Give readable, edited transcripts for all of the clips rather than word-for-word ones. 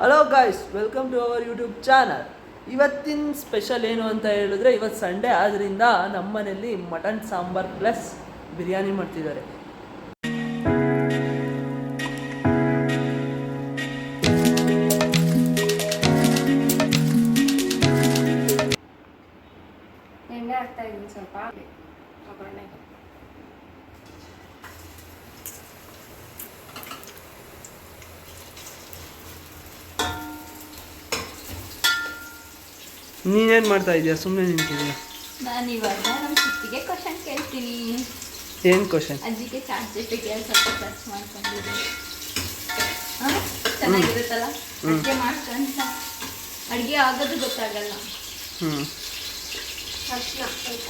Hello guys, welcome to our YouTube channel. ಇವತ್ತಿನ special ಏನು ಅಂತ ಹೇಳಿದ್ರೆ, ಇವತ್ತು ಸಂಡೇ ಆದ್ದರಿಂದ ನಮ್ಮ ಮನೆಯಲ್ಲಿ ಮಟನ್ ಸಾಂಬಾರ್ ಪ್ಲಸ್ ಬಿರಿಯಾನಿ ಮಾಡ್ತಿದ್ದಾರೆ. ಎಣ್ಣೆ ಹಾಕ್ತಾ ಇದ್ದೀನಿ ಸ್ವಲ್ಪ ಒಗ್ಗರಣೆಗೆ. ನೀನೇನು ಮಾಡ್ತಾ ಇದೀಯಾ? ಸುಮ್ಮನೆ ನಿಂತಿದ್ಯಾ? ನಾನು ಇವಾಗ ನಮ್ಮ ಚಿಟ್ಟಿಗೆ ಕ್ವಶನ್ ಕೇಳ್ತೀನಿ. ಏನು ಕ್ವಶನ್? ಅಜ್ಜಿಗೆ ಚಾಟ್ ಜಿಪಿಟಿ ಸ್ವಲ್ಪ ಸರ್ಚ್ ಮಾಡ್ಕೊಂಡಿದ್ದೀನಿ. ಚೆನ್ನಾಗಿರುತ್ತಲ್ಲ ಅಡುಗೆ ಮಾಡ್ಕೊಂತ. ಅಡುಗೆ ಆಗೋದು ಗೊತ್ತಾಗಲ್ಲ. ಅರ್ಶಿನ ಸ್ವಲ್ಪ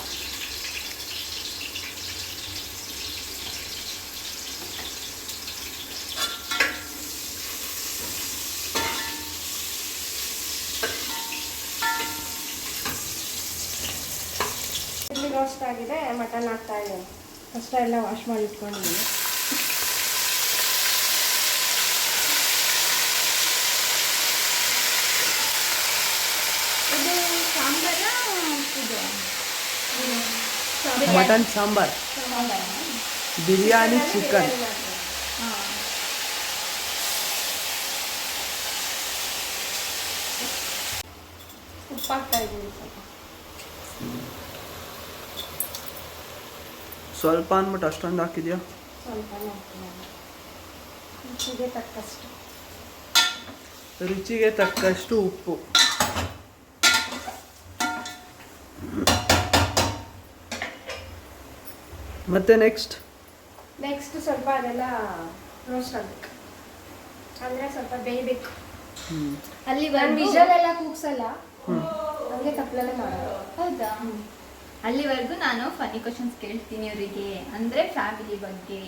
ರೋಸ್ಟ್ ಆಗಿದೆ. ಮಟನ್ ಹಾಕ್ತಾ ಇದ್ದೀನಿ. ಫಸ್ಟ್ ಎಲ್ಲ ವಾಶ್ ಮಾಡಿ ಇಟ್ಕೊಂಡಿದ್ದೀನಿ. ಇದು ಸಾಂಬಾರ ಇದು ಮಟನ್ ಸಾಂಬಾರ್, ಬಿರಿಯಾನಿ, ಚಿಕನ್. ಉಪ್ಪು ಹಾಕ್ತಾ ಇದ್ದೀನಿ ಸ್ವಲ್ಪ ಅಂದ್ಬಿಟ್ಟು ಅಷ್ಟೊಂದು ಹಾಕಿದ್ಯಾ? ಸ್ವಲ್ಪ ರುಚಿಗೆ ತಕ್ಕಷ್ಟು. ರುಚಿಗೆ ತಕ್ಕಷ್ಟು ಉಪ್ಪು. ಮತ್ತೆ ನೆಕ್ಸ್ಟ್ ಸ್ವಲ್ಪ ಅದೆಲ್ಲ ರೋಸ್ಟ್ ಆಗಬೇಕು, ಅಂದರೆ ಸ್ವಲ್ಪ ಬೇಯಬೇಕು. ಅಲ್ಲಿ ವಿಷಲ್ ಎಲ್ಲ ಕೂಗ್ಸಲ್ಲ, ಹಂಗೆ ತಪ್ಪಲಲ್ಲೇ ಮಾಡೋದು. ಹೌದಾ? ಅಲ್ಲಿವರೆಗೂ ನಾನು ಫನಿ ಕ್ವಶನ್ಸ್ ಕೇಳ್ತೀನಿ ಅವರಿಗೆ, ಅಂದರೆ ಫ್ಯಾಮಿಲಿ ಬಗ್ಗೆ.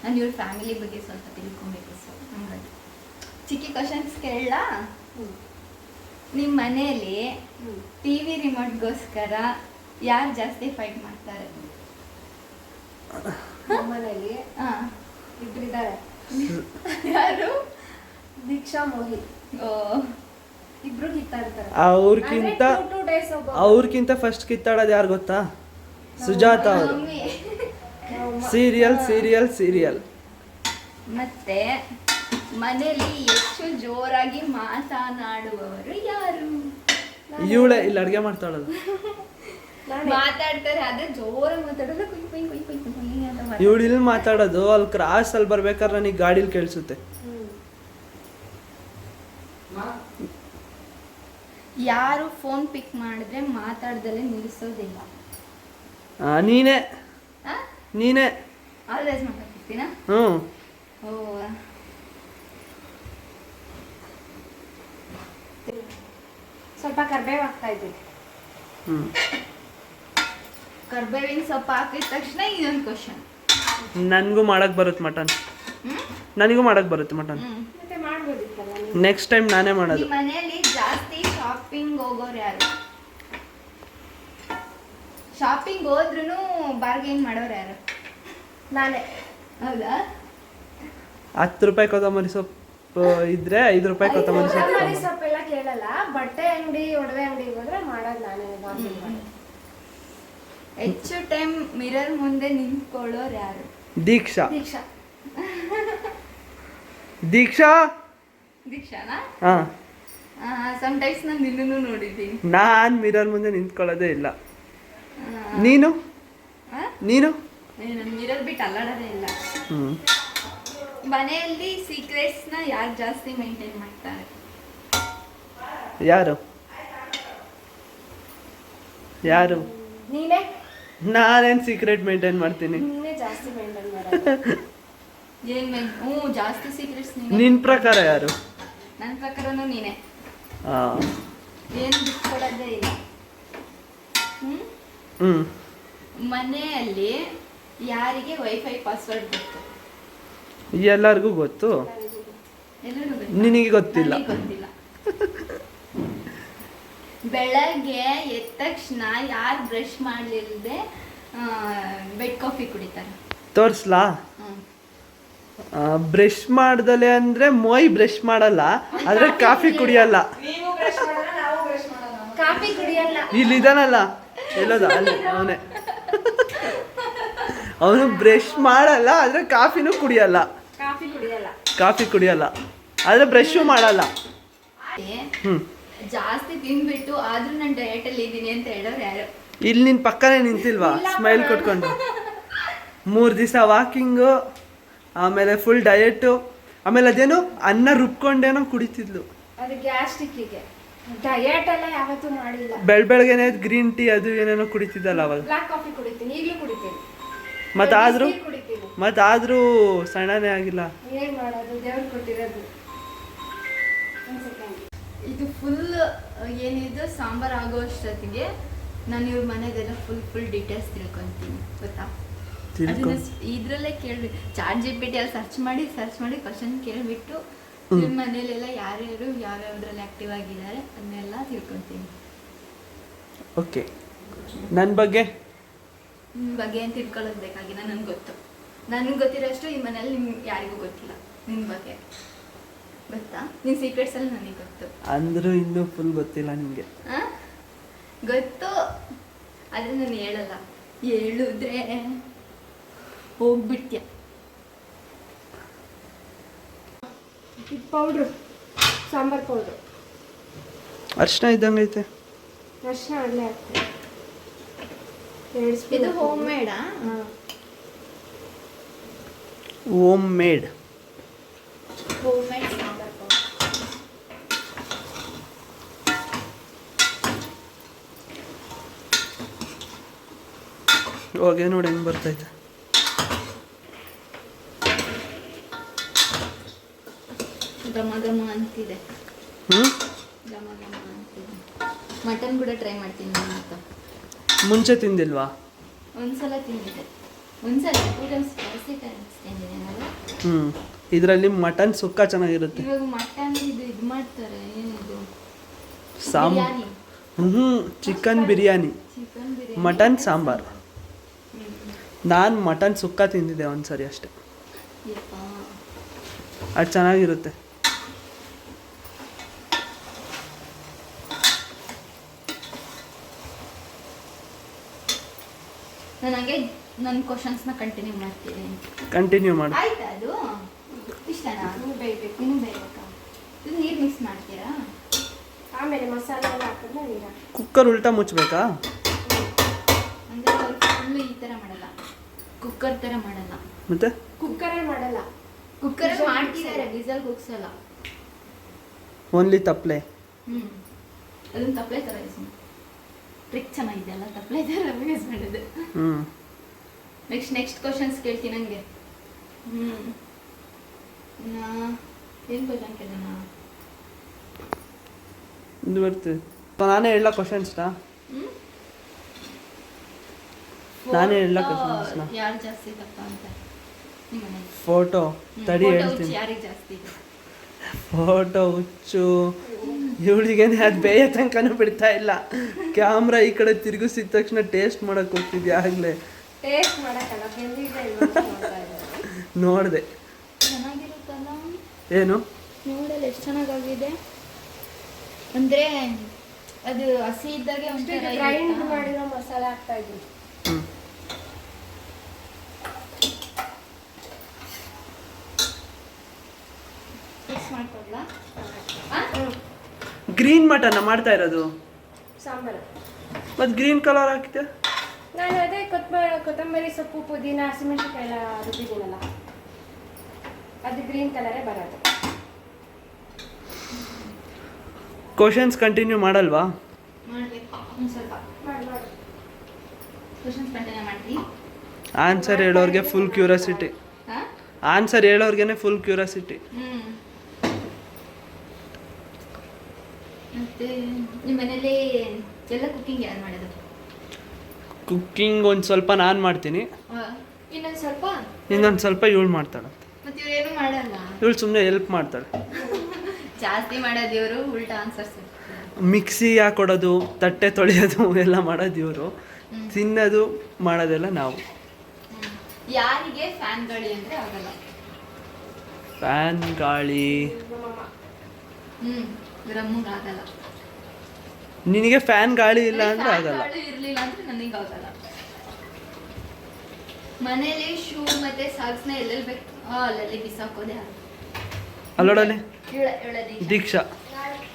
ನಾನು ಇವ್ರ ಫ್ಯಾಮಿಲಿ ಬಗ್ಗೆ ಸ್ವಲ್ಪ ತಿಳ್ಕೊಬೇಕು. ಸೊ ಹಂಗಾಗಿ ಚಿಕ್ಕಿ ಕ್ವಶನ್ಸ್ ಕೇಳಲ್ಲ. ನಿಮ್ಮ ಮನೆಯಲ್ಲಿ TV ರಿಮೋಟ್ಗೋಸ್ಕರ ಯಾರು ಜಾಸ್ತಿ ಫೈಟ್ ಮಾಡ್ತಾರೆ? ಮನೆಯಲ್ಲಿ ಇಬ್ಬರಿದ್ದಾರೆ. ಯಾರು? ದೀಕ್ಷಾ, ಮೋಹಿತ್. ಓ, ಇಬ್ರು ಕಿತ್ತಾಡ್ತಾರೆ. ಅವ್ರಕ್ಕಿಂತ ಫಸ್ಟ್ ಕಿತ್ತಾಡೋದು ಯಾರು ಗೊತ್ತಾ? ಸುಜಾತ ಅವರು. ಸೀರಿಯಲ್. ಮತ್ತೆ ಮನೇಲಿ ಹೆಚ್ಚು ಜೋರಾಗಿ ಮಾತನಾಡುವವರು ಯಾರು? ಇವಳೆ ಇಲ್ಲಿ ಅಡುಗೆ ಮಾಡ್ತಾಳದು. ಮಾತಾಡ್ತಾರೆ, ಅದೇ ಜೋರಾಗಿ ಮಾತಾಡೋದು. ಕುಯ್ ಕುಯ್ ಕುಯ್ ಕುಯ್ ಕುಯ್ ಅಂತ ಮಾತಾಡ್ತಾರೆ. ಇವಳು ಇಲ್ಲಿ ಮಾತಾಡೋದು ಅಲ್ಲಿ ಕ್ರಾಸ್ ಅಲ್ಲಿ ಬರ್ಬೇಕಾದ್ರೆ ನನಗೆ ಗಾಡೀಲಿ ಕೇಳಿಸುತ್ತೆ. ಯಾರು ಫೋನ್ ಪಿಕ್ ಮಾಡಿದ್ರೆ ಮಾತಾಡ್ದಲ್ಲೇ ನಿಲ್ಲಿಸೋದಿಲ್ಲ? ನೀನೇ ಆಲ್ವೇಸ್ ಮಾತಾಡ್ತಿರ್ತೀನಾ? ಓ, ಸ್ವಲ್ಪ ಕರ್ಬೇವು ಹಾಕ್ತಾ ಇದ್ದೀನಿ. ಕರ್ಬೇವಿನ ಸೊಪ್ಪು ಹಾಕಿದ ತಕ್ಷಣ ಇದೊಂದು ಕ್ವಶನ್. ನನಗೂ ಮಾಡಕ್ ಬರುತ್ತೆ ಮಟನ್. ಮತ್ತೆ ಮಾಡ್ಬೋದಿತ್ತಲ್ಲ. ನೆಕ್ಸ್ಟ್ ಟೈಮ್ ನಾನೇ ಮಾಡೋದು. ನಿಮ್ಮ ಮನೆಯಲ್ಲಿ ಜಾಸ್ತಿ ಶಾಪಿಂಗ್ ಹೋಗೋರು ಯಾರು? ಶಾಪಿಂಗ್ ಹೋದ್ರೂ ಬಾರ್ಗೇನ್ ಮಾಡೋರು ಯಾರು? ನಾನೇ. ಹೌದಾ? 10 ರೂಪಾಯಿ ಕೊತ್ತಂಬರಿ ಸೊಪ್ಪು ಇದ್ರೆ 5 ರೂಪಾಯಿ ಕೊತ್ತಂಬರಿ ಸೊಪ್ಪು. ಸೊಪ್ಪೆಲ್ಲ ಕೇಳಲ್ಲ. ಬಟ್ಟೆ ಅಂಗಡಿ, ಒಡವೆ ಅಂಗಡಿಗೆ ಹೋದ್ರೆ ಮಾಡೋದು ನಾನೇ. ಹೆಚ್ಚು ಟೈಮ್ ಮಿರರ್ ಮುಂದೆ ನಿಂತ್ಕೊಳ್ಳೋರು ಯಾರು? ದೀಕ್ಷಾನಾ? ಸಮ್ಟೈಮ್ಸ್ ನಾನು ನಿನ್ನೂ ನೋಡಿದ್ದೀನಿ. ನಾನ್ ಮಿರರ್ ಮುಂದೆ ನಿಂತ್ಕೊಳ್ಳೋದೇ ಇಲ್ಲ. ನೀನು ನಾನು ಮಿರರ್ ಬಿಟ್ಟು ಅಲ್ಲಾಡೋದೇ ಇಲ್ಲ. ಮನೆಯಲ್ಲಿ ಸೀಕ್ರೆಟ್ಸ್ನ ಯಾರು ಜಾಸ್ತಿ ಮೇಂಟೈನ್ ಮಾಡ್ತಾರೆ? ಯಾರು? ನೀನೇ. ನಾನೇನ್ ಸೀಕ್ರೆಟ್ ಮೇಂಟೈನ್ ಮಾಡ್ತೀನಿ? ನೀನೇ ಜಾಸ್ತಿ ಮೇಂಟೈನ್ ಮಾಡೋದು. ಜಾಸ್ತಿ ಸೀಕ್ರೆಟ್ಸ್ ನಿನ್ ಪ್ರಕಾರ ಯಾರು? ನನ್ನ ಪ್ರಕಾರನೂ ನೀನೇ. ಏನು ಬಿಟ್ಕೊಡೋದೇ ಇಲ್ಲ. ಮನೆಯಲ್ಲಿ ಯಾರಿಗೆ ವೈಫೈ ಪಾಸ್ವರ್ಡ್ ಗೊತ್ತು? ಎಲ್ಲರಿಗೂ ಗೊತ್ತು. ನಿನಗೆ ಗೊತ್ತಿಲ್ಲ. ಬೆಳಗ್ಗೆ ಎದ್ದ ತಕ್ಷಣ ಯಾರು ಬ್ರಷ್ ಮಾಡಲಿಲ್ಲದೆ ಬೆಡ್ ಕಾಫಿ ಕುಡಿತಾರೆ? ತೋರಿಸ್ಲಾ? ಬ್ರಷ್ ಮಾಡ್ದಲೆ ಅಂದರೆ ಮೋಯ್ ಬ್ರಷ್ ಮಾಡಲ್ಲ, ಆದರೆ ಕಾಫಿ ಕುಡಿಯಲ್ಲ. ನೀವು ಬ್ರಷ್ ಮಾಡಲ್ಲ, ನಾವು ಬ್ರಷ್ ಮಾಡಲ್ಲ. ಕಾಫಿ ಕುಡಿಯಲ್ಲ. ಇಲ್ಲಿದಾನಲ್ಲ ಎಲ್ಲೋದ ಅಲ್ಲಿ ಅವನೇ. ಅವನು ಬ್ರಷ್ ಮಾಡಲ್ಲ, ಆದರೆ ಕಾಫಿನೂ ಕುಡಿಯಲ್ಲ. ಕಾಫಿ ಕುಡಿಯಲ್ಲ. ಕಾಫಿ ಕುಡಿಯಲ್ಲ, ಆದರೆ ಬ್ರಷು ಮಾಡಲ್ಲ. ಹ್ಞೂ ಜಾಸ್ತಿ ತಿನ್ಬಿಟ್ಟು ಆದ್ರೂ ನಾನು ಡಯಟ್ ಅಲ್ಲಿ ಇದ್ದೀನಿ ಅಂತ ಹೇಳೋರು ಯಾರು? ಇಲ್ಲಿ ನಿನ್ನ ಪಕ್ಕನೇ ನಿಂತಿಲ್ವಾ ಸ್ಮೈಲ್ ಕೊಟ್ಕೊಂಡು? 3 ದಿವಸ ವಾಕಿಂಗು, ಆಮೇಲೆ ಫುಲ್ ಡಯಟು, ಆಮೇಲೆ ಅದೇನೋ ಅನ್ನ ರುಬ್ಕೊಂಡೇನೋ ಕುಡಿತಿದ್ಲು. ಅದು ಗ್ಯಾಸ್ಟ್ರಿಕ್ಕಿಗೆ. ಡಯಟ್ ಎಲ್ಲ ಯಾವತ್ತೂ ಮಾಡಿಲ್ಲ. ಬೆಳಗ್ಗೆನೆ ಗ್ರೀನ್ ಟೀ ಅದು ಏನೇನೋ ಕುಡಿತಿದ್ದಲ್ಲ ಅವಾಗ. ಬ್ಲಾಕ್ ಕಾಫಿ ಕುಡಿತೀನಿ, ಈಗಲೂ ಕುಡಿತೀನಿ. ಮತ್ತಾದ್ರೂ ಸಣ್ಣನೇ ಆಗಿಲ್ಲ. ಏನ್ ಮಾಡೋದು, ದೇವ್ರು ಕೊಟ್ಟಿರೋದು. ಇದು ಫುಲ್ ಏನಿದು ಸಾಂಬಾರ್ ಆಗೋ ಅಷ್ಟೊತ್ತಿಗೆ ನಾನು ಇವ್ರ ಮನೆದೆಲ್ಲ ಫುಲ್ ಡೀಟೇಲ್ಸ್ ತಿಳ್ಕೊಂತೀನಿ, ಗೊತ್ತಾ? ಅದನ್ನ ಇದ್ರಲ್ಲೇ ಕೇಳ್ಬಿಟ್ಟು ಚಾಟ್ ಜಿಪಿಟಿ ಅಲ್ಲಿ ಸರ್ಚ್ ಮಾಡಿ ಕ್ವಶನ್ ಕೇಳ್ಬಿಟ್ಟು ಇವ್ರ ಮನೇಲೆಲ್ಲ ಯಾರ್ಯಾರು ಯಾವ್ಯಾವ್ದ್ರಲ್ಲಿ ಆಕ್ಟಿವ್ ಆಗಿದ್ದಾರೆ ಅದನ್ನೆಲ್ಲ ತಿಳ್ಕೊಂತೀನಿ. ಓಕೆ, ನನ್ನ ಬಗ್ಗೆ ಏನು ತಿಳ್ಕೊಳ್ಳೋದು ಬೇಕಾಗಿಲ್ಲ, ನನಗೆ ಗೊತ್ತಿರೋಷ್ಟು ಈ ಮನೇಲಿ ನಿಮ್ಗೆ ಯಾರಿಗೂ ಗೊತ್ತಿಲ್ಲ. ನಿನ್ನ ಬಗ್ಗೆ ಗೊತ್ತಾ? ನಿನ್ನ ಸೀಕ್ರೆಟ್ಸ್ ಎಲ್ಲ ನನಗೆ ಗೊತ್ತು. ಅಂದ್ರೂ ಇನ್ನೂ ಫುಲ್ ಗೊತ್ತಿಲ್ಲ ನಿಮಗೆ. ಗೊತ್ತು, ಆದರೆ ನಾನು ಹೇಳಲ್ಲ. ಹೇಳಿದ್ರೆ ಹೋಗ್ಬಿಡ್ತೀಯ. ಇದು ಪೌಡ್ರು, ಸಾಂಬಾರ್ ಪೌಡ್ರು. ಅರ್ಶಿನ ಇದ್ದಂಗೈತೆ. ಅರ್ಶಿನ ಅಲ್ಲೇ ಹಾಕ್ತೀನಿ. ಇದು ಹೋಮ್ ಮೇಡಾ? Home made sambar powder. ಹೋಗಿ ನೋಡಿ ಹೆಂಗೆ ಬರ್ತೈತೆ. ಘಮ ಅಂತಿದೆ. ಘಮ ಅಂತಿದೆ. ಮಟನ್ ಕೂಡ ಟ್ರೈ ಮಾಡ್ತೀನಿ ನಾನು. ಮುಂಚೆ ತಿಂದಿಲ್ವಾ? ಒಂದ್ಸಲ ತಿಂದಿದ್ದೆ, ಒಂದ್ಸಲ 2 times ಜಾಸ್ತಿ ಟೈಮ್ಸ್ ತಿಂದಿದ್ದೇನಲ್ಲ. ಇದರಲ್ಲಿ ಮಟನ್ ಸುಕ್ಕ ಚೆನ್ನಾಗಿರುತ್ತೆ. ಇವಾಗ ಮಟನ್ ಇದು ಮಾಡ್ತಾರೆ, ಏನಿದು ಚಿಕನ್ ಬಿರಿಯಾನಿ, ಮಟನ್ ಸಾಂಬಾರ್. ನಾನು ಮಟನ್ ಸುಕ್ಕ ತಿಂದಿದ್ದೆ ಒಂದ್ಸರಿ ಅಷ್ಟೇ, ಅದು ಚೆನ್ನಾಗಿರುತ್ತೆ. ನನಗೆ ನನ್ನ ಕ್ವಶನ್ಸ್ನ ಕಂಟಿನ್ಯೂ ಮಾಡ್ತೀನಿ. ಕಂಟಿನ್ಯೂ ಮಾಡಿ. ಆಯ್ತಾ? ಅದು ಇಷ್ಟನಾ? ಇನ್ನೂ ಬೇಯಬೇಕು. ಇನ್ನೂ ಬೇಯಬೇಕಾ? ಇದು ನೀರು ಮಿಕ್ಸ್ ಮಾಡ್ತೀರಾ? ಆಮೇಲೆ ಮಸಾಲೆ ಎಲ್ಲ ಹಾಕಿದ್ರೆ ನೀರು. ಕುಕ್ಕರ್ ಉಲ್ಟಾ ಮುಚ್ಚಬೇಕಾ? ಅಂದರೆ ಫುಲ್ಲು ಈ ಥರ ಮಾಡಲ್ಲ, ಕುಕ್ಕರ್ ಥರ ಮಾಡಲ್ಲ. ಮತ್ತೆ ಕುಕ್ಕರೇ ಮಾಡಲ್ಲ. ಕುಕ್ಕರ್ ಮಾಡ್ತಿದ್ದಾರೆ, ವಿಸಲ್ ಕೂಗ್ಸಲ್ಲ. ಓನ್ಲಿ ತಪ್ಪಲೆ. ಅದೊಂದು ತಪ್ಪಲೆ ಥರ ಯೂಸ್ ಟ್ರಿಕ್ ಚೆನ್ನಾಗಿದೆ ಅಲ್ಲ, ತಪ್ಪಲೆ ಥರ ಯೂಸ್ ಮಾಡೋದು. ನೆಕ್ಸ್ಟ್ ಕ್ವಶನ್ಸ್ ಕೇಳ್ತೀನಿ ನನಗೆ. ಏನು ಕ್ವಶನ್ ಕೇಳೋಣ? ಇದು ಬರ್ತೀವಿ. ನಾನೇ ಹೇಳ ಕ್ವಶನ್ಸ್ನಾ? ನಾನೇ ಹೇಳ ಕ್ವಶನ್ಸ್ನಾ? ಯಾರು ಜಾಸ್ತಿ ತಪ್ಪ ಅಂತ ನಿಮ್ಮನೆ? ಫೋಟೋ ತಡಿ ಹೇಳ್ತೀನಿ. ಯಾರಿಗೆ ಜಾಸ್ತಿ ಫೋಟೋ ಹುಚ್ಚು ಇವಳಿಗೇನೆ ಅದು ಬೇಯ ತನಕನೂ ಬಿಡ್ತಾ ಇಲ್ಲ. ಕ್ಯಾಮ್ರಾ ಈ ಕಡೆ ತಿರುಗಿಸಿದ ತಕ್ಷಣ ಟೇಸ್ಟ್ ಮಾಡಕ್ಕೆ ಹೋಗ್ತಿದ್ಯಾ ಆಗಲೇ? ಟೇಸ್ಟ್ ಮಾಡಕ್ಕಲ್ಲ, ನೋಡಿದೆ. ಚೆನ್ನಾಗಿರುತ್ತಲ್ಲ. ಏನು ನೋಡಲ್ಲ ಎಷ್ಟು ಚೆನ್ನಾಗಾಗಿದೆ ಅಂದರೆ ಅದು ಹಸಿ ಇದ್ದಾಗೆ ಒಂಥರ ಗ್ರೈಂಡ್ ಮಾಡಿರೋ ಮಸಾಲೆ ಹಾಕ್ತಾ ಇದ್ದೀನಿ. ಗ್ರೀನ್ ಮಟನ್ ಮಾಡ್ತಾ ಇರೋದು ಸಾಂಬಾರು. ಮತ್ತೆ ಗ್ರೀನ್ ಕಲರ್ ಹಾಕಿದೆ. ನಾನು ಅದೇ ಕೊತ್ತಂಬರಿ ಸೊಪ್ಪು, ಪುದೀನ, ಹಸಿಮೆಣಸಿನಕಾಯಿ ಎಲ್ಲ ರುಬ್ಬಿದ್ದೀನಲ್ಲ, ಅದು ಗ್ರೀನ್ ಕಲರೇ ಬರೋದು. ಕ್ವಶನ್ಸ್ ಕಂಟಿನ್ಯೂ ಮಾಡಲ್ವಾ? ಮಾಡಬೇಕು ಒಂದು ಸ್ವಲ್ಪ ಮಾಡಿ. ಕ್ವಶನ್ಸ್ ಕಂಟಿನ್ಯೂ ಮಾಡ್ತೀನಿ. ಆನ್ಸರ್ ಹೇಳೋರಿಗೆ ಫುಲ್ ಕ್ಯೂರಿಯಾಸಿಟಿ. ಆನ್ಸರ್ ಹೇಳೋರ್ಗೆನೆ ಫುಲ್ ಕ್ಯೂರಿಯಾಸಿಟಿ. ಮತ್ತೆ ನಿಮ್ಮ ಮನೇಲಿ ಎಲ್ಲ ಕುಕಿಂಗ್ ಯಾರು ಮಾಡೋದು? ಕುಕ್ಕಿಂಗ್ ಒಂದು ಸ್ವಲ್ಪ ನಾನು ಮಾಡ್ತೀನಿ, ಇನ್ನೊಂದು ಸ್ವಲ್ಪ ಇವಳು ಮಾಡ್ತಾಳೆ. ಮತ್ತೆ ಇವ್ರೇನು ಮಾಡಲ್ಲ? ಇವಳು ಸುಮ್ಮನೆ ಹೆಲ್ಪ್ ಮಾಡ್ತಾಳೆ. ಜಾಸ್ತಿ ಮಾಡೋದು ಇವರು, ಉಲ್ಟಾ ಆನ್ಸರ್ಸ್. ಮಿಕ್ಸಿ ಹಾಕೊಡೋದು, ತಟ್ಟೆ ತೊಳೆಯೋದು ಎಲ್ಲ ಮಾಡೋದು ಇವರು, ತಿನ್ನೋದು ಮಾಡೋದೆಲ್ಲ ನಾವು. ಯಾರಿಗೆ ಫ್ಯಾನ್ ಗಾಳಿ ಅಂದರೆ ಆಗಲ್ಲ. ಫ್ಯಾನ್ ಗಾಳಿ. ರಮ್ಮಗೆ ನಿನಗೆ ಫ್ಯಾನ್ ಗಾಳಿ ಇಲ್ಲ ಅಂದ್ರೆ ಆಗಲ್ಲ. ಇರ್ಲಿಲ್ಲ ಅಂದ್ರೆ ನನಗೆ ಆಗಲ್ಲ. ಮನೇಲಿ ಶೂ ಮತ್ತೆ ಸಾಕ್ಸ್ನ ಎಲ್ಲೆಲ್ಲಿ ಬೇಕು ಅಲ್ಲಲ್ಲಿ ಬಿಸಾಕೋದೆ. ಅಲ್ಲೋಡಲ್ಲಿ ದೀಕ್ಷಾ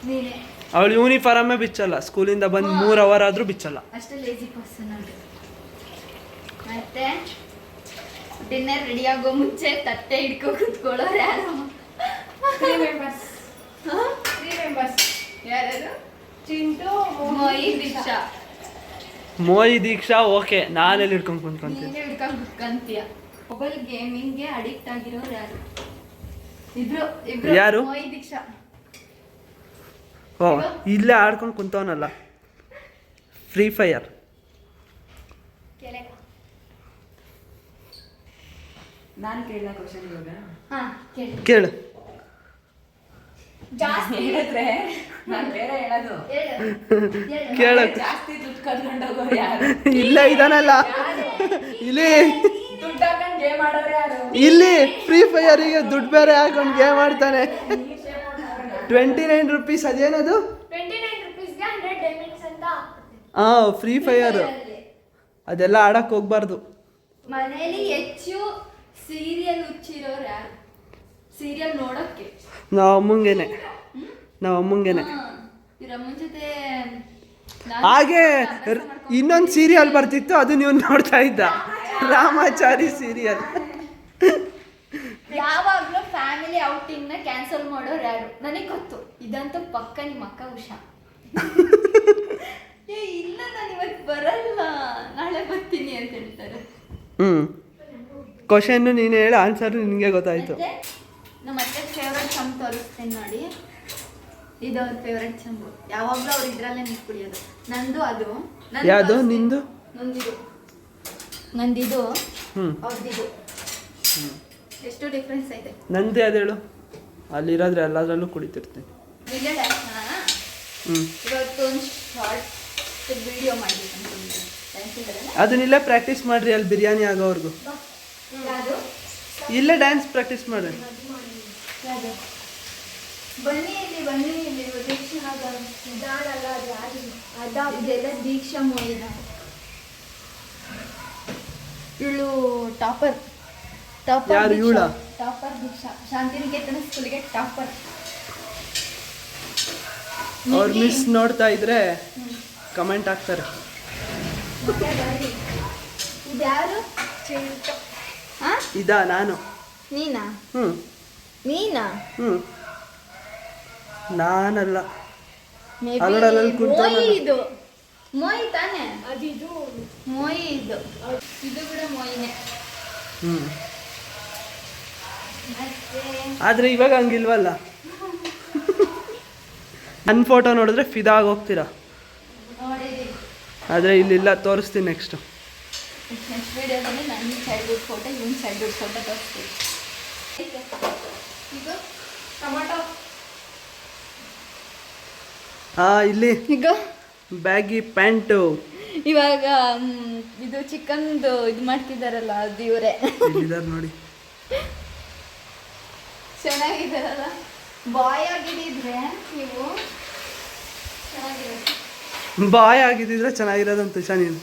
ನೀನೆ ಅವಳು ಯೂನಿಫಾರ್ಮೇ ಬಿಚ್ಚಲ್ಲ, ಸ್ಕೂಲಿಂದ ಬಂದು 3 ಅವರ್ ಆದ್ರೂ ಬಿಚ್ಚಲ್ಲ. ಅಷ್ಟೇ ಲೇಜಿ ಪರ್ಸನ್ ಅದು. ಮತ್ತೆ ಡಿನ್ನರ್ ರೆಡಿ ಆಗೋ ಮುಂಚೆ ತಟ್ಟೆ ಹಿಡ್ಕೊ ಕುತ್ಕೊಳ್ಳೋರು ಯಾರು? 3 ಮೆಂಬರ್ಸ್. 3 ಮೆಂಬರ್ಸ್ ಯಾರು? ಚಿಂಟು, ಮೊಯಿ, ದೀಕ್ಷಾ. ಮೋಯಿ ದೀಕ್ಷಾ ಓಕೆ, ನಾನೆಲ್ಲಿ ಹಿಡ್ಕೊಂಡು ಕುಂತ್ಕೊಂತೀನಿ. ನೀನೇ ಹಿಡ್ಕೊಂಡು ಕುತ್ಕೊಂತೀಯ. ಮೊಬೈಲ್ ಗೇಮಿಂಗ್ಗೆ ಅಡಿಕ್ಟ್ ಆಗಿರೋರು ಯಾರು? ಇಬ್ರು ಯಾರು? ಮೊಯಿ, ದೀಕ್ಷಾ. ಓ ಇಲ್ಲೇ ಆಡ್ಕೊಂಡು ಕುಂತವನಲ್ಲ, ಫ್ರೀ ಫೈರ್. ನಾನು ಕೇಳಿದ ಕ್ವಶನ್ ಇವಾಗ ಹಾ ಕೇಳಿ. ಕೇಳು. ಜಾಸ್ತಿ ಹೇಳಿದ್ರೆ ನಾನು ಬೇರೆ ಹೇಳೋದು. ಕೇಳು. ಜಾಸ್ತಿ ದುಡ್ಡು ಕದ್ಕೊಂಡು ಹೋಗೋರು ಯಾರು? ಇಲ್ಲ ಇದಾನಲ್ಲ ಇಲ್ಲಿ, ದುಡ್ಡು ಹಾಕೊಂಡು ಗೇಮ್ ಆಡೋರು ಯಾರು? ಇಲ್ಲಿ ಫ್ರೀ ಫೈರಿಗೆ ದುಡ್ಡು ಬೇರೆ ಹಾಕೊಂಡು ಗೇಮ್ ಆಡ್ತಾನೆ. 29 ರೂಪೀಸ್. ಅದೇನದು? 29 ರೂಪೀಸ್ಗೆ 100 ಡೈಮಂಡ್ಸ್ ಅಂತ ಹಾಕ್ಬಿಡ್ತೀನಿ. Free Fire. ಅದೆಲ್ಲ ಆಡಕ್ ಹೋಗ್ಬಾರ್ದು. ಮನೇಲಿ ಹೆಚ್ಚು ಸೀರಿಯಲ್ ಹುಚ್ಚಿರೋರು ಯಾರು? ಸೀರಿಯಲ್ ನೋಡೋಕ್ಕೆ ನಾವು ಅಮ್ಮಂಗೇನೆ. ರಮ್ಮನ್ ಜೊತೆ ಹಾಗೆ ಇನ್ನೊಂದು ಸೀರಿಯಲ್ ಬರ್ತಿತ್ತು, ಅದು ನೀವು ನೋಡ್ತಾ ಇದ್ದ, ರಾಮಾಚಾರಿ ಸೀರಿಯಲ್. ಯಾವಾಗಲೂ ಫ್ಯಾಮಿಲಿ ಔಟಿಂಗ್ನ ಕ್ಯಾನ್ಸಲ್ ಮಾಡೋರು ಯಾರು? ನನಗೆ ಗೊತ್ತು, ಇದಂತೂ ಪಕ್ಕ ನಿಮ್ಮ ಅಕ್ಕ ಉಷಾ. ಇಲ್ಲ ನಾನು ಇವತ್ತು ಬರಲ್ಲ, ನಾಳೆ ಬರ್ತೀನಿ ಅಂತ ಹೇಳ್ತಾರೆ. ಕ್ವಶನ್ನು ನೀನು ಹೇಳಿ, ಆನ್ಸರ್ ನಿನಗೆ ಗೊತ್ತಾಯ್ತು. ಮತ್ತೆ ನಮ್ಮ ಅತ್ತೆ ಫೇವ್ರೆಟ್ ಚಂಬು ತೋರಿಸ್ತೇನೆ ನೋಡಿ. ಇದು ಅವ್ರ ಫೇವ್ರೆಟ್ ಚಂಬು, ಯಾವಾಗಲೂ ಅವ್ರು ಇದ್ರಲ್ಲೇ ನೀರು ಕುಡಿಯೋದು. ನಂದು ಅದು. ಯಾವುದು ನಿಂದು? ನಂದಿದು ಹ್ಞೂ ಅವ್ರದ್ದು. ಎಷ್ಟು ಡಿಫ್ರೆನ್ಸ್ ಐತೆ. ನಂದೇ ಅದು ಹೇಳು. ಅಲ್ಲಿರೋದ್ರೆ ಎಲ್ಲದರಲ್ಲೂ ಕುಡಿತಿರ್ತೀನಿ. ವಿಡಿಯೋ ಡ್ಯಾನ್ಸ್ನ ಇವತ್ತು ಒಂದು ಶಾರ್ಟ್ ವಿಡಿಯೋ ಮಾಡಬೇಕಂತ. ಅದನ್ನಿಲ್ಲೇ ಪ್ರಾಕ್ಟೀಸ್ ಮಾಡ್ರಿ, ಅಲ್ಲಿ ಬಿರಿಯಾನಿ ಆಗೋವರೆಗೂ. ಯಾವುದು? ಇಲ್ಲೇ ಡ್ಯಾನ್ಸ್ ಪ್ರಾಕ್ಟೀಸ್ ಮಾಡ್ರಿ. ಯಾವುದು? ಬನ್ನಿ ಇಲ್ಲಿ ದೀಕ್ಷಾ ಇದಾನಲ್ಲ, ಅದು ಯಾರು? ಇದೆಲ್ಲ ದೀಕ್ಷಾ ಮೋಯಿನ. ಇವಳು ಟಾಪರ್. ಯಾರು ಇವಳ? ಟಾಪರ್ ದೀಕ್ಷಾ. ಶಾಂತಿನಿಕೇತನ ಸ್ಕೂಲಿಗೆ ಟಾಪರ್. ಅವ್ರು ಮಿಸ್ ನೋಡ್ತಾ ಇದ್ರೆ ಕಮೆಂಟ್ ಹಾಕ್ತಾರೆ. ಇದ್ಯಾರು? ಇದಾ ನಾನು? ನೀನಾ? ನಾನಲ್ಲ. Maybe ಅಲ್ಲಲ್ಲಿ ಕೂತ್ಕೊಂಡಲ್ಲ. ಮೋಯಿ ಇದು. ಮೋಯಿ ತಾನೆ? ಅದಿದು ಮೋಯಿ ಇದು ಕೂಡ ಮೋಯಿನೇ. ಮತ್ತೆ ಆದ್ರೆ ಇವಾಗ ಹಂಗಿಲ್ವಲ್ಲ. ನನ್ನ ಫೋಟೋ ನೋಡಿದ್ರೆ ಫಿದಾ ಆಗಿ ಹೋಗ್ತೀರಾ, ನೋಡಿರಿ. ಆದರೆ ಇಲ್ಲಿಲ್ಲ, ತೋರಿಸ್ತೀನಿ ನೆಕ್ಸ್ಟ್ ವಿಡಿಯೋದಲ್ಲಿ ನನ್ನ ಚೈಲ್ಡ್ಹುಡ್ ಫೋಟೋ, ಇವನ್ ಚೈಲ್ಡ್ಹುಡ್ ಫೋಟೋ ತೋರಿಸ್ತೀವಿ. ಇದು ಟೊಮಾಟೊ. ಇಲ್ಲಿ ಈಗ ಬ್ಯಾಗಿ ಪ್ಯಾಂಟು. ಇವಾಗ ಇದು ಚಿಕನ್ದು ಇದು ಮಾಡ್ತಿದ್ದಾರಲ್ಲ, ಅದು ಇವರೇ ಇಲ್ಲಿದ್ದಾರೆ ನೋಡಿ. ಚೆನ್ನಾಗಿದ್ದಾರಲ್ಲ. ಬಾಯ್ ಆಗಿದ್ರೆ ನೀವು ಚೆನ್ನಾಗಿರೋದು. ಬಾಯ್ ಆಗಿದ್ದಿದ್ರೆ ಚೆನ್ನಾಗಿರೋದಂತ ತುಷಾ ನೀನು.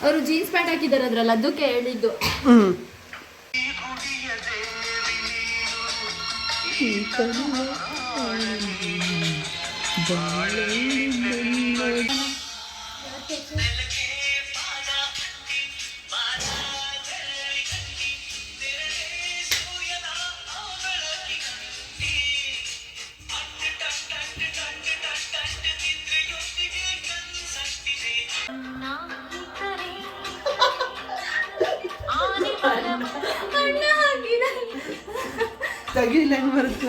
ಅವರು ಜೀನ್ಸ್ ಪ್ಯಾಂಟ್ ಹಾಕಿದ್ದಾರೆ ಅದ್ರಲ್ಲ, ಅದಕ್ಕೆ ಹೇಳಿದ್ದು. ತಗಿಲ್ಲ ಹೆಂಗ್ ಬರುತ್ತೆ.